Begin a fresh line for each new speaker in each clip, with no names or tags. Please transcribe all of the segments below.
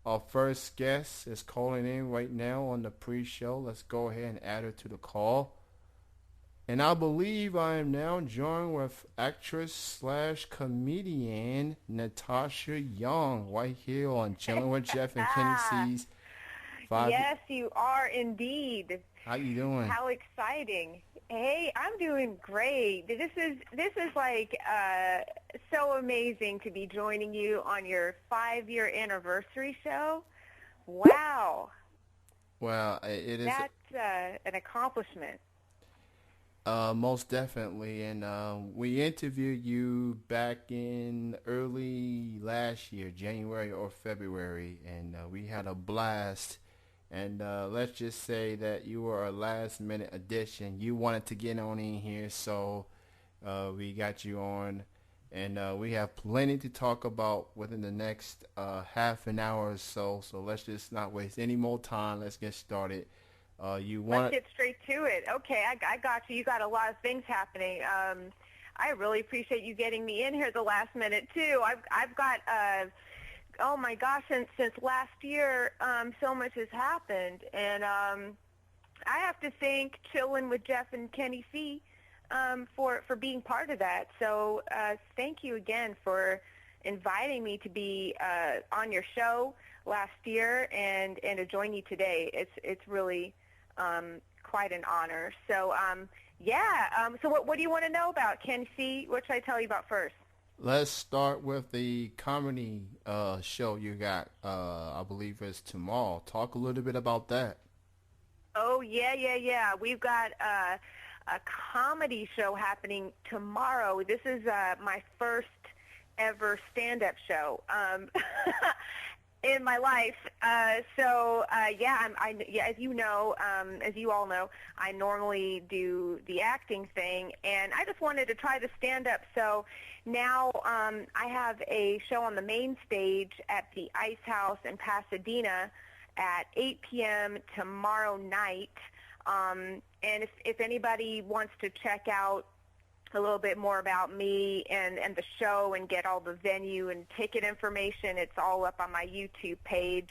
Our first guest is calling in right now on the pre-show. Let's go ahead and add her to the call. And I believe I am now joined with actress slash comedian Natasha Young right here on Chillin with Jeff and Kenny C's five.
Yes, you are indeed.
How you doing?
How exciting. Hey, I'm doing great. This is like so amazing to be joining you on your 5-year anniversary show. Wow.
Well, it is
That's an accomplishment.
most definitely, and we interviewed you back in early last year, January or February, and we had a blast. And let's just say that you were a last minute addition. You wanted to get on in here, so we got you on. And we have plenty to talk about within the next half an hour or so. So let's just not waste any more time. Let's get started. You
Let's
want
get straight to it. Okay, I got you. You got a lot of things happening. I really appreciate you getting me in here at the last minute too. I've got oh my gosh, since last year, so much has happened, and I have to thank Chillin with Jeff and Kenny C for being part of that. So thank you again for inviting me to be on your show last year and to join you today. It's really quite an honor. So so what do you want to know about Kenny C? What should I tell you about first?
Let's start with the comedy show you got. I believe it's tomorrow. Talk a little bit about that.
Oh, yeah. We've got a comedy show happening tomorrow. This is my first ever stand-up show in my life. As you know, as you all know, I normally do the acting thing, and I just wanted to try the stand-up. So now I have a show on the main stage at the Ice House in Pasadena at 8 p.m. tomorrow night. And if anybody wants to check out a little bit more about me and the show and get all the venue and ticket information, it's all up on my YouTube page.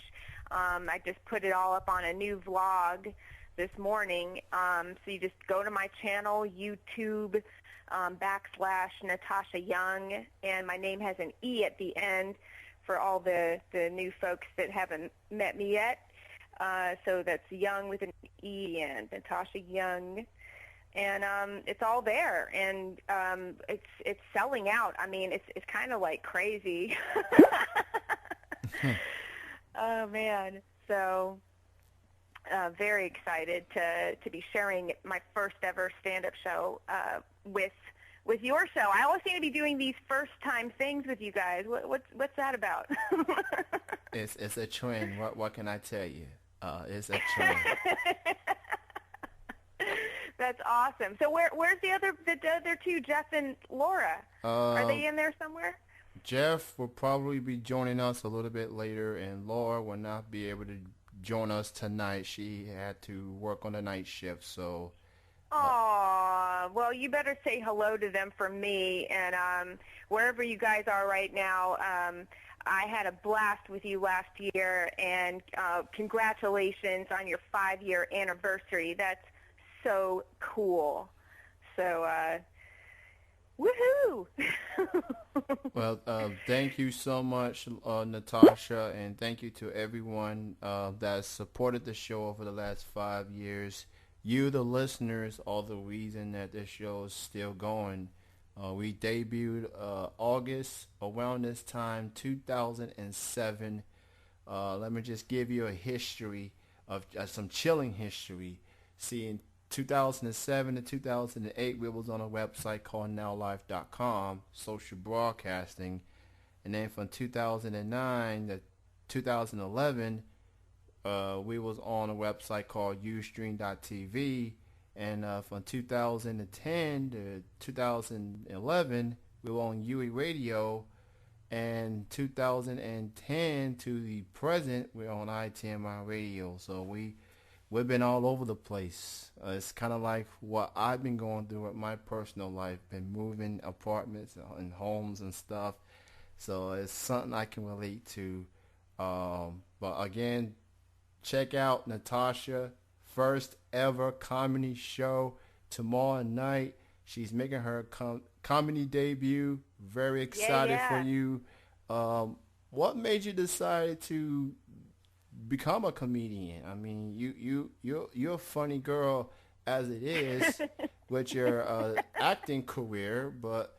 I just put it all up on a new vlog this morning. So you just go to my channel, YouTube, / Natasha Young, and my name has an E at the end for all the new folks that haven't met me yet. So that's Young with an E and Natasha Young. And it's all there, and it's selling out. I mean, it's kind of like crazy. Oh man, so very excited to be sharing my first ever stand-up show with your show. I always seem to be doing these first-time things with you guys. What's that about?
It's a trend. What can I tell you? It's a trend.
That's awesome. So where's the other two, Jeff and Laura? Are they in there somewhere?
Jeff will probably be joining us a little bit later, and Laura will not be able to join us tonight. She had to work on the night shift, so.
Aw, well, you better say hello to them for me, and wherever you guys are right now, I had a blast with you last year, and congratulations on your 5-year anniversary. That's so cool. So, woohoo!
Well, thank you so much, Natasha, and thank you to everyone that supported the show over the last 5 years. You, the listeners, are the reason that this show is still going. We debuted August around this time, 2007. Let me just give you a history of some chilling history. See, in 2007 to 2008, we was on a website called nowlife.com, social broadcasting. And then from 2009 to 2011, we was on a website called ustream.tv. And from 2010 to 2011, we were on UE Radio. And 2010 to the present, we're on ITMI Radio. So we've been all over the place. It's kind of like what I've been going through with my personal life, been moving apartments and homes and stuff. So it's something I can relate to. But again, check out Natasha first ever comedy show tomorrow night. She's making her comedy debut. Very
Yeah,
excited for
yeah.
you. What made you decide to become a comedian? I mean, you're a funny girl as it is with your acting career, but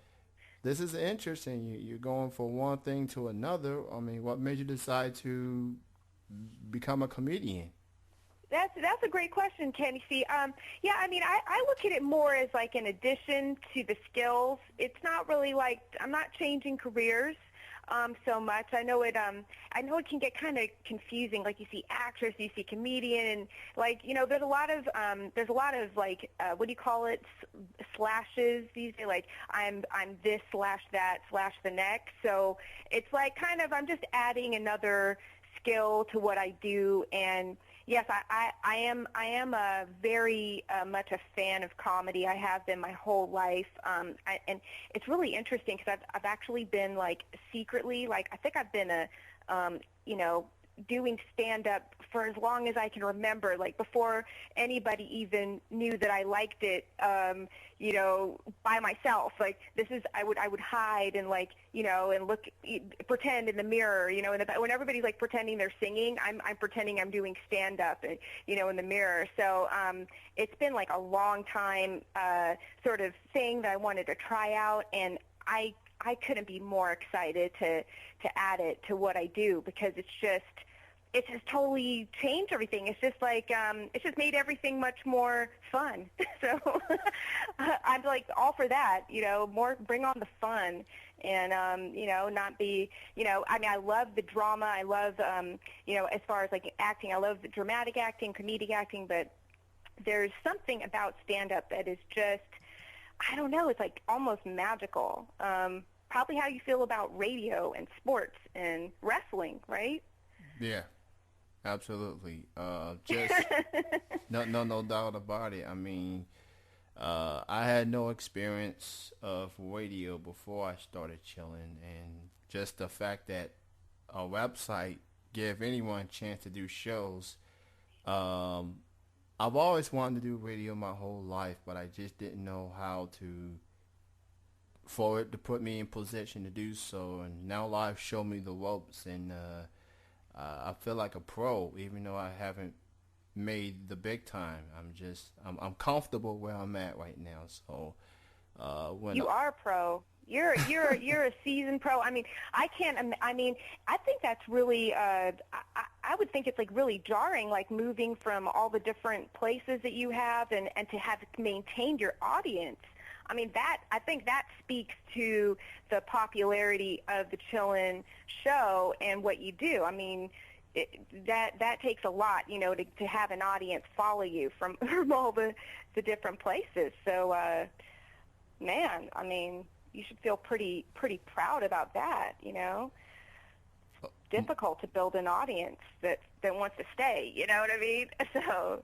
this is interesting. You're going from one thing to another. I mean, what made you decide to become a comedian?
That's a great question, Kenny. See, yeah, I mean, I look at it more as like an addition to the skills. It's not really like I'm not changing careers so much. I know it can get kind of confusing. Like you see actress, you see comedian, and like there's a lot of like what do you call it? Slashes these days. Like I'm this slash that slash the next. So it's like kind of I'm just adding another skill to what I do. And yes, I am a very much a fan of comedy. I have been my whole life, and it's really interesting because I've actually been like secretly, like I think I've been you know doing stand up for as long as I can remember, like before anybody even knew that I liked it, by myself. Like I would hide and like, and pretend in the mirror, when everybody's like pretending they're singing, I'm pretending I'm doing stand up, in the mirror. So, it's been like a long time, sort of thing that I wanted to try out, and I couldn't be more excited to add it to what I do, because it's just totally changed everything. It's just like it's just made everything much more fun. So I'm like all for that, more bring on the fun, and not be, I mean, I love the drama. I love as far as like acting, I love the dramatic acting, comedic acting, but there's something about stand up that is just, I don't know, it's like almost magical. Probably how you feel about radio and sports and wrestling, right?
Yeah, absolutely. Just no doubt about it. I mean, I had no experience of radio before I started chilling, and just the fact that a website give anyone a chance to do shows. Um, I've always wanted to do radio my whole life, but I just didn't know how to for it to put me in position to do so. And now life showed me the ropes, and I feel like a pro, even though I haven't made the big time. I'm comfortable where I'm at right now. So when
You are a pro. You're a seasoned pro. I mean, I can't. I mean, I think that's really. I would think it's like really jarring, like moving from all the different places that you have, and to have maintained your audience. I mean, I think that speaks to the popularity of the Chillin show and what you do. I mean, that takes a lot, to have an audience follow you from all the different places. So, man, I mean, you should feel pretty proud about that. Difficult to build an audience that wants to stay. You know what I mean? So.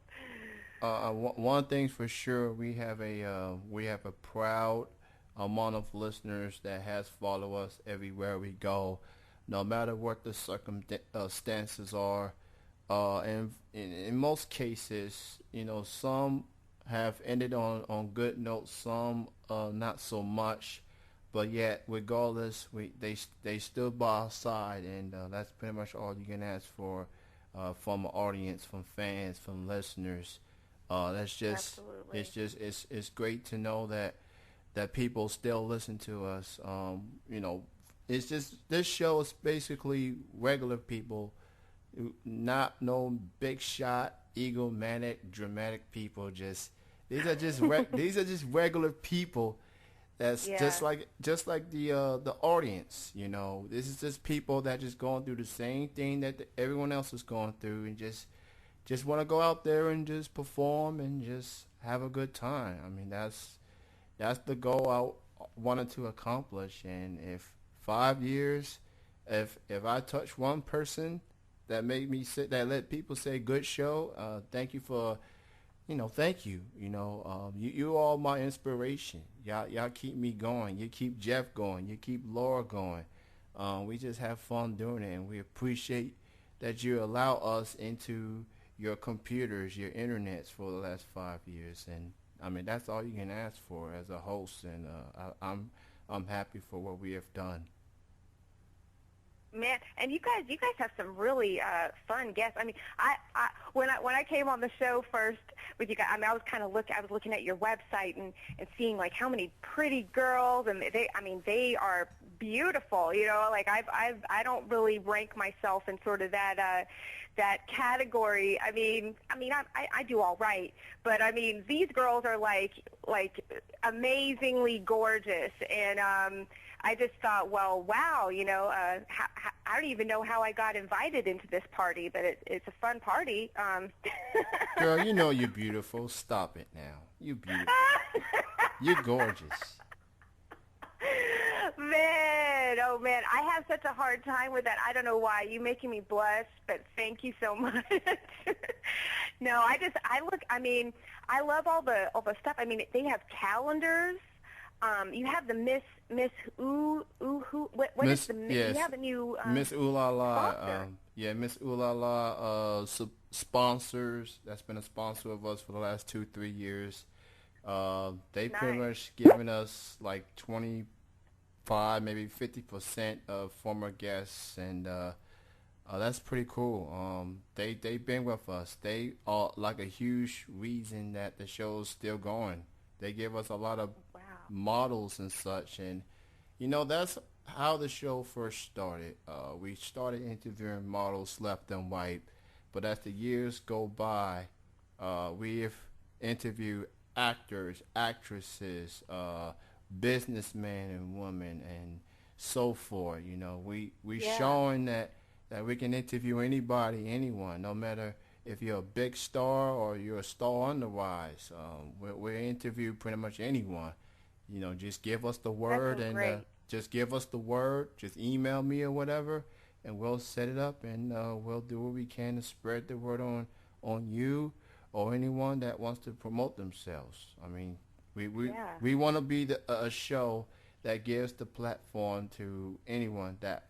One thing's for sure, we have a proud amount of listeners that has followed us everywhere we go, no matter what the circumstances are. And in most cases, some have ended on good notes, some not so much. But yet, regardless, they stood by our side, and that's pretty much all you can ask for from an audience, from fans, from listeners. That's just
Absolutely.
it's great to know that people still listen to us. It's just this show is basically regular people, not no big shot, egomaniac, dramatic people. These are just regular people. That's
Yeah.
just like the audience. This is just people that just going through the same thing that everyone else is going through, and just want to go out there and just perform and just have a good time. I mean, that's the goal I wanted to accomplish. And if 5 years, if I touch one person that made me that let people say good show, thank you for, thank you. You all my inspiration. Y'all keep me going. You keep Jeff going. You keep Laura going. We just have fun doing it, and we appreciate that you allow us into your computers, your internets for the last 5 years, and I mean that's all you can ask for as a host, and I'm happy for what we have done.
Man, and you guys have some really fun guests. I mean, when I came on the show first with you guys, I mean, I was looking at your website and seeing like how many pretty girls, and they are beautiful. You know, like I don't really rank myself in sort of that category. I do all right, but I mean, these girls are like amazingly gorgeous, and I just thought, well, wow, you know, I don't even know how I got invited into this party, but it's a fun party.
Girl, you know you're beautiful. Stop it now. You beautiful. You're gorgeous.
Man, oh man, I have such a hard time with that. I don't know why. You're making me blush, but thank you so much. No, I love all the stuff. I mean, they have calendars. You have the Miss Ooh Who. What
Miss,
is the?
yes,
You have a new
Miss Ooh La La.
sponsor.
Yeah, Miss Ooh La La. Sponsors. That's been a sponsor of us for the last 2-3 years. They pretty
Nice.
much given us like 25, maybe 50% of former guests, and that's pretty cool. They've been with us. They are like a huge reason that the show's still going. They give us a lot of
Wow.
models and such, and that's how the show first started. We started interviewing models left and right, but as the years go by, we've interviewed actors, actresses, businessmen and women, and so forth. We
Yeah.
showing that we can interview anybody, anyone, no matter if you're a big star or you're a star on the rise. We interview pretty much anyone. Just give us the
That's
word,
so
and
great.
just give us the word. Just email me or whatever, and we'll set it up, and we'll do what we can to spread the word on you or anyone that wants to promote themselves. I mean, we we,
Yeah.
we want to be a show that gives the platform to anyone that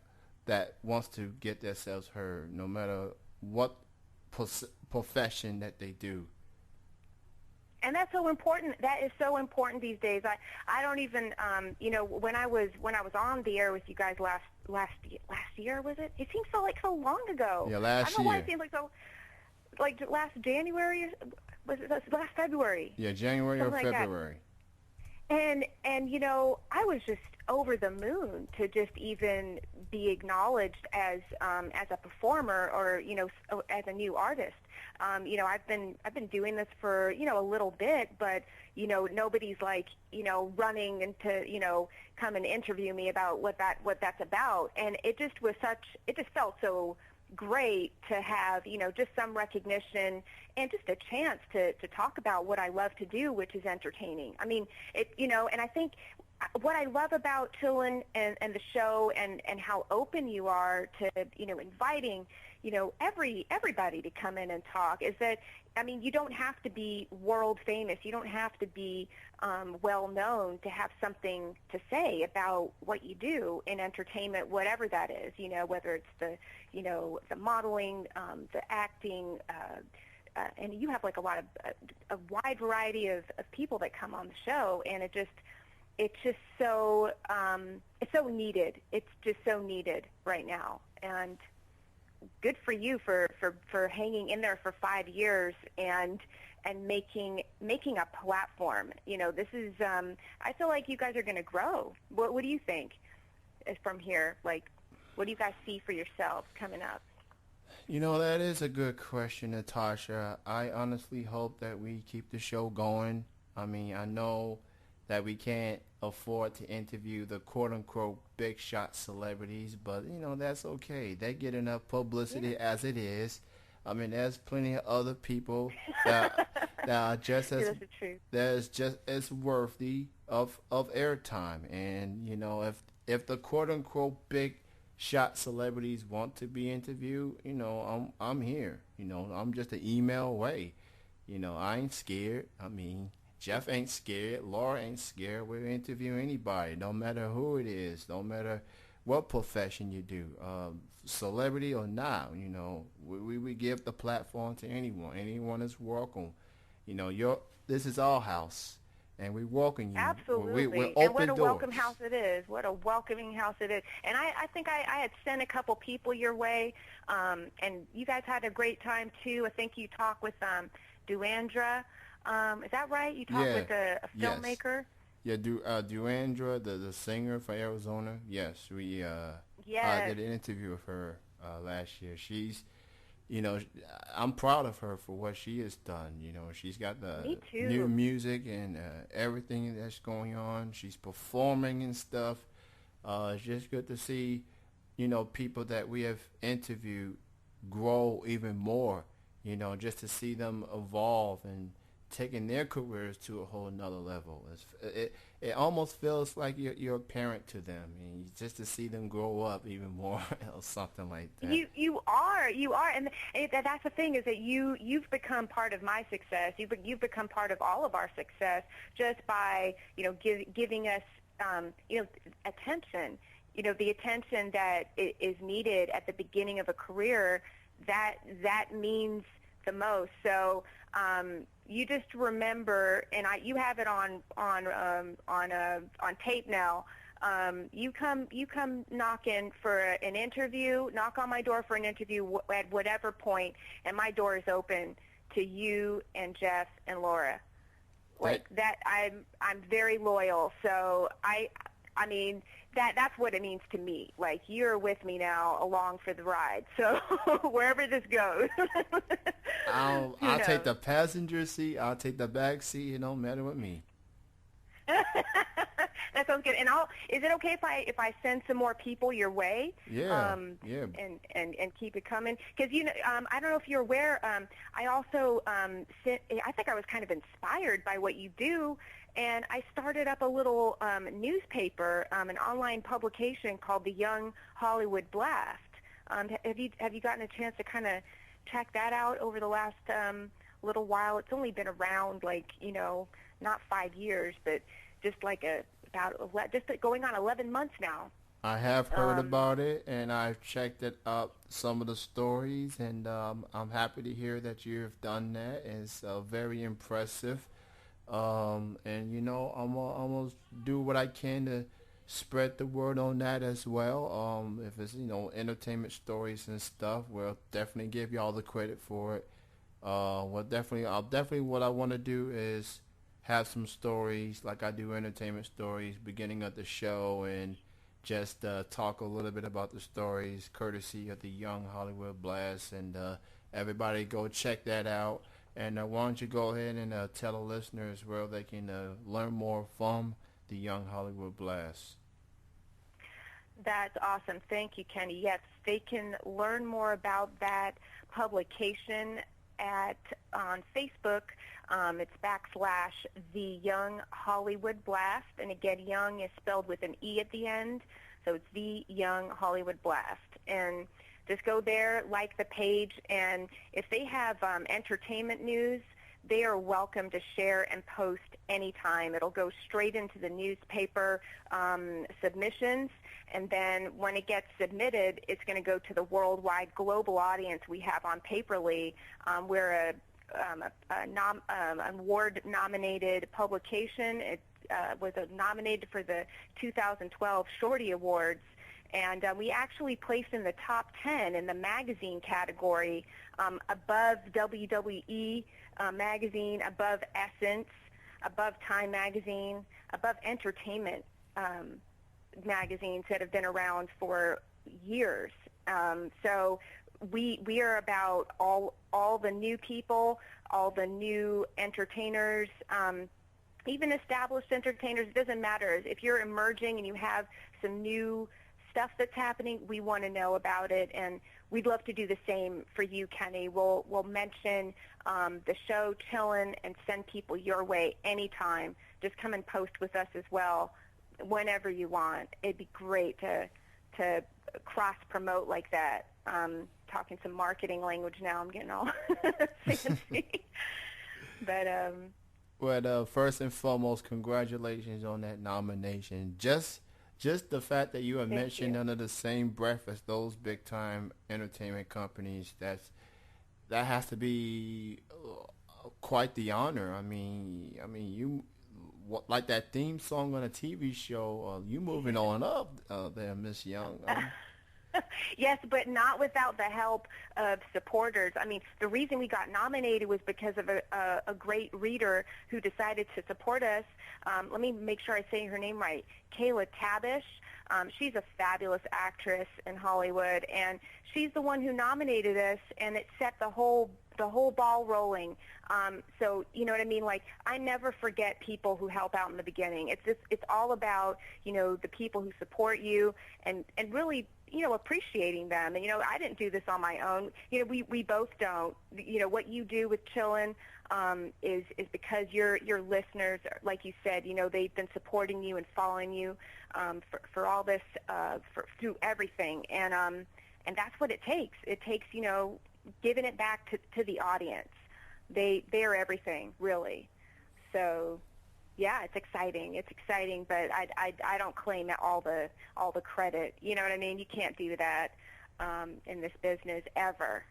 wants to get themselves heard, no matter what profession that they do.
And that's so important. That is so important these days. I don't even when I was on the air with you guys last year, was it? It seems so long ago.
Yeah,
I
last
don't know why
year.
it seems like last January, was it last February?
Yeah, January or
Something like that.
February.
And I was just over the moon to just even be acknowledged as a performer, or as a new artist. I've been doing this for a little bit, but nobody's like running into come and interview me about what that's about, and it just felt so great to have just some recognition and just a chance to talk about what I love to do, which is entertaining. I mean, and I think what I love about Chillin and the show, and how open you are to inviting everybody to come in and talk, is that, I mean, you don't have to be world famous. You don't have to be well known to have something to say about what you do in entertainment, whatever that is. Whether it's the modeling, the acting, and you have like a wide variety of people that come on the show, and it's just so it's so needed. It's just so needed right now, and good for you for hanging in there for 5 years and making a platform. This is I feel like you guys are going to grow. What do you think from here? Like, what do you guys see for yourselves coming up?
That is a good question, Natasha. I honestly hope that we keep the show going. I mean, I know that we can't afford to interview the quote-unquote big shot celebrities, but that's okay. They get enough publicity as it is. I mean, there's plenty of other people that are just
Yeah,
as
that's the truth.
that's just as worthy of airtime. And if the quote-unquote big shot celebrities want to be interviewed, I'm here. I'm just an email away. I ain't scared. I mean, Jeff ain't scared. Laura ain't scared. We'll interview anybody, no matter who it is, no matter what profession you do, celebrity or not. You know, we give the platform to anyone. Anyone is welcome. You know, this is our house, and we welcome you. We're
Absolutely. And what
open
a welcome
doors.
house it is. What a welcoming house it is. And I think I had sent a couple people your way, and you guys had a great time, too. I think you talked with Duandra. Is that right? You talked
Yeah.
with a
Yes.
filmmaker?
Yeah. Duandra, the singer for Arizona. Yes, we
Yes.
did an interview with her last year. She's, you know, I'm proud of her for what she has done. You know, she's got the
Me
new
too.
music and everything that's going on. She's performing and stuff. It's just good to see, you know, people that we have interviewed grow even more. You know, just to see them evolve and taking their careers to a whole nother level. It almost feels like you're a parent to them, and just to see them grow up even more or something like that.
You are, and that's the thing is that you've become part of my success. You've become part of all of our success just by giving us attention. You know, the attention that is needed at the beginning of a career. That means the most. So you just remember, and you have it on tape now. You come knocking for an interview. Knock on my door for an interview at whatever point, and my door is open to you and Jeff and Laura. Like that, I'm very loyal. So I mean that's what it means to me. Like you're with me now, along for the ride. So wherever this goes,
I'll take the passenger seat. I'll take the back seat. It don't matter with me.
That sounds good. And is it okay if I send some more people your way?
Yeah, yeah.
And keep it coming, because I don't know if you're aware. I also I think I was kind of inspired by what you do, and I started up a little newspaper, an online publication called the Young Hollywood Blast. Have you gotten a chance to kind of check that out over the last little while? It's only been around not 5 years, but just going on 11 months now.
I have heard about it, and I've checked it up, some of the stories, and I'm happy to hear that you've done that. It's very impressive. And I'm gonna do what I can to spread the word on that as well. If it's entertainment stories and stuff, we'll definitely give you all the credit for it. What I want to do is have some stories like I do entertainment stories beginning of the show, and just talk a little bit about the stories courtesy of the Young Hollywood Blast, and everybody go check that out. And why don't you go ahead and tell the listeners where they can learn more from the Young Hollywood Blast.
That's awesome. Thank you, Kenny. Yes, they can learn more about that publication on Facebook. It's / The Young Hollywood Blast. And again, Young is spelled with an E at the end. So it's The Young Hollywood Blast. And just go there, like the page, and if they have entertainment news, they are welcome to share and post anytime. It'll go straight into the newspaper submissions, and then when it gets submitted, it's going to go to the worldwide global audience we have on Paperly. We're an award-nominated publication. It was nominated for the 2012 Shorty Awards. And we actually placed in the top 10 in the magazine category, above WWE magazine, above Essence, above Time magazine, above entertainment magazines that have been around for years. So we are about all the new people, all the new entertainers, even established entertainers. It doesn't matter. If you're emerging and you have some new stuff that's happening, we want to know about it, and we'd love to do the same for you, Kenny. We'll mention the show Chillin and send people your way anytime. Just come and post with us as well whenever you want. It'd be great to cross promote like that. Talking some marketing language now. I'm getting all fancy. But
Well, first and foremost, congratulations on that nomination. Just just the fact that you are
Thank
mentioned
you.
under the same breath as those big time entertainment companies, that has to be quite the honor. You like that theme song on a TV show. You moving on up there, Miss Young.
Yes, but not without the help of supporters. I mean, the reason we got nominated was because of a great reader who decided to support us. Let me make sure I say her name right. Kayla Tabish. She's a fabulous actress in Hollywood, and she's the one who nominated us, and it set the whole ball rolling. So you know what I mean? Like, I never forget people who help out in the beginning. It's all about, the people who support you and really, appreciating them. And, I didn't do this on my own. We both don't. What you do with Chillin is because your listeners, like you said, they've been supporting you and following you for all this, through everything. And that's what it takes. It takes, giving it back to the audience. They are everything, really. So, yeah, it's exciting. It's exciting, but I don't claim all the credit. You know what I mean? You can't do that in this business ever.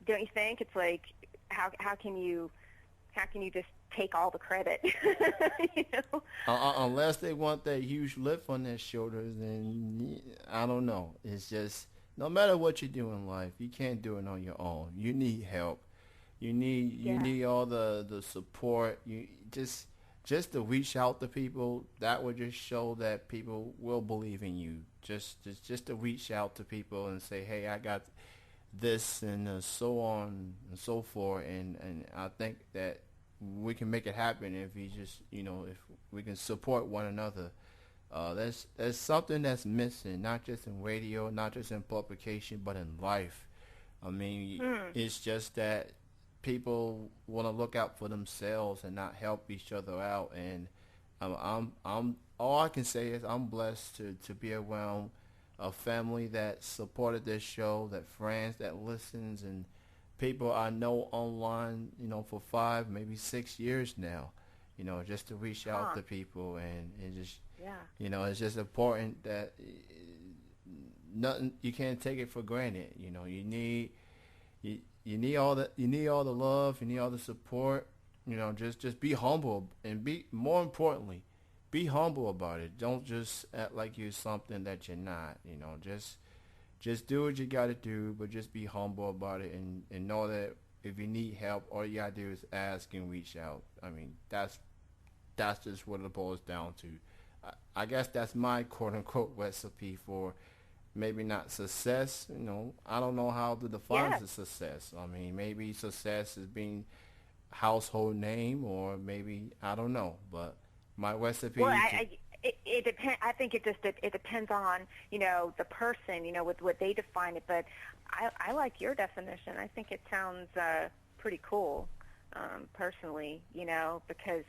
Don't you think? It's like, how can you just take all the credit? you know?
Unless they want that huge lift on their shoulders, then I don't know. It's just no matter what you do in life, you can't do it on your own. You need help. You
Yeah.
need all the support. You just to reach out to people. That would just show that people will believe in you. Just to reach out to people and say, hey, I got this and so on and so forth. And I think that we can make it happen if we just if we can support one another. There's something that's missing, not just in radio, not just in publication, but in life. I mean, it's just that people want to look out for themselves and not help each other out. And I'm all I can say is I'm blessed to be around a family that supported this show, that friends that listens, and people I know online, for 5, maybe 6 years now, just to reach out
Huh.
to people and just,
Yeah.
it's just important that nothing, you can't take it for granted. You need all the love, you need all the support. Just be humble and be more importantly, be humble about it. Don't just act like you're something that you're not. Just do what you got to do, but just be humble about it and know that if you need help, all you got to do is ask and reach out. I mean, that's just what it boils down to. I guess that's my quote unquote recipe for maybe not success. I don't know how to define
Yes.
the success. I mean, maybe success is being household name, or maybe I don't know. But my
Well,
recipe to
it depends. I think it depends on the person, with what they define it. But I like your definition. I think it sounds pretty cool, personally. Because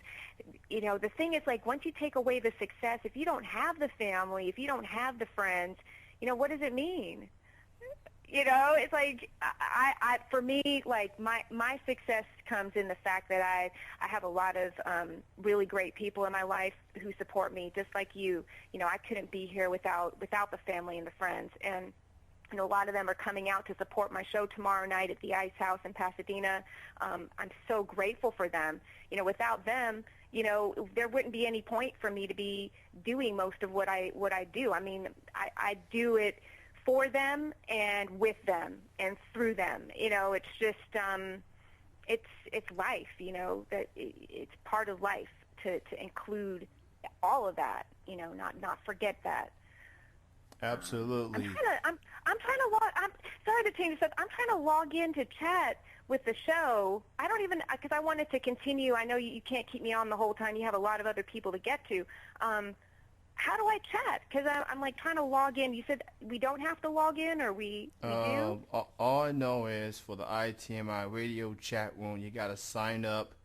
the thing is, like, once you take away the success, if you don't have the family, if you don't have the friends, what does it mean? It's like for me, like my success comes in the fact that I have a lot of really great people in my life who support me, just like you. I couldn't be here without the family and the friends, and a lot of them are coming out to support my show tomorrow night at the Ice House in Pasadena. I'm so grateful for them. Without them, there wouldn't be any point for me to be doing most of what I do. I mean, I do it for them and with them and through them. It's just it's life. That it's part of life to include all of that. Not forget that. I'm
absolutely.
trying to I'm trying to log. I'm sorry to change this up. I'm trying to log in to chat with the show. I don't even because I wanted to continue. I know you can't keep me on the whole time. You have a lot of other people to get to. How do I chat? Because I'm like trying to log in. You said we don't have to log in, or we do?
All I know is for the ITMI radio chat room, you got to sign up,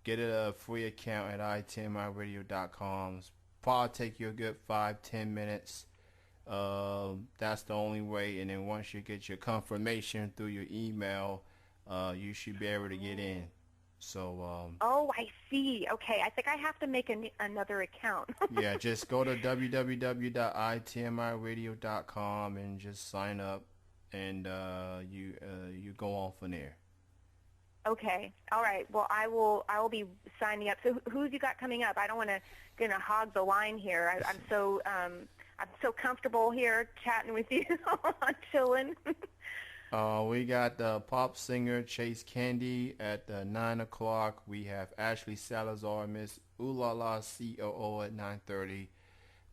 get a free account at itmiradio.com. Probably take you a good 5-10 minutes. That's the only way. And then once you get your confirmation through your email, you should be able to get in. So
Oh, I see. Okay, I think I have to make another account.
yeah, just go to www.itmiradio.com and just sign up, and you go on from there.
Okay. All right. Well, I will be signing up. So who's you got coming up? I don't want to gonna hog the line here. I'm so comfortable here chatting with you on Chillin.
We got pop singer Chase Candy at 9 o'clock. We have Ashley Salazar, Miss Ooh La La COO at 9:30.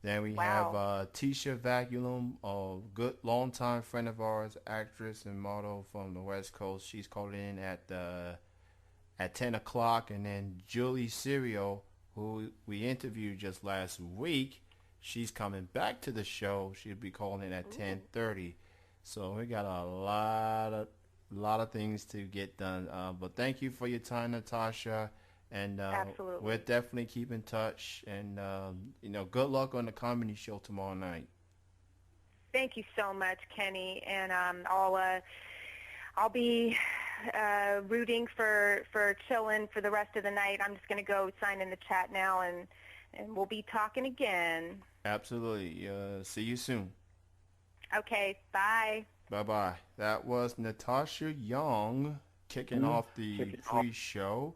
Then we have
Wow.
Tisha Vaculum, a good longtime friend of ours, actress and model from the West Coast. She's calling in at 10 o'clock. And then Julie Serio, who we interviewed just last week, she's coming back to the show. She'll be calling in at
Ooh.
10:30. So we got a lot of things to get done. But thank you for your time, Natasha. And
Absolutely.
we'll definitely keep in touch. And good luck on the comedy show tomorrow night.
Thank you so much, Kenny. And I'll be rooting for Chillin for the rest of the night. I'm just going to go sign in the chat now, and we'll be talking again.
Absolutely. See you soon.
Okay, bye.
Bye-bye. That was Natasha Younge kicking off the pre-show.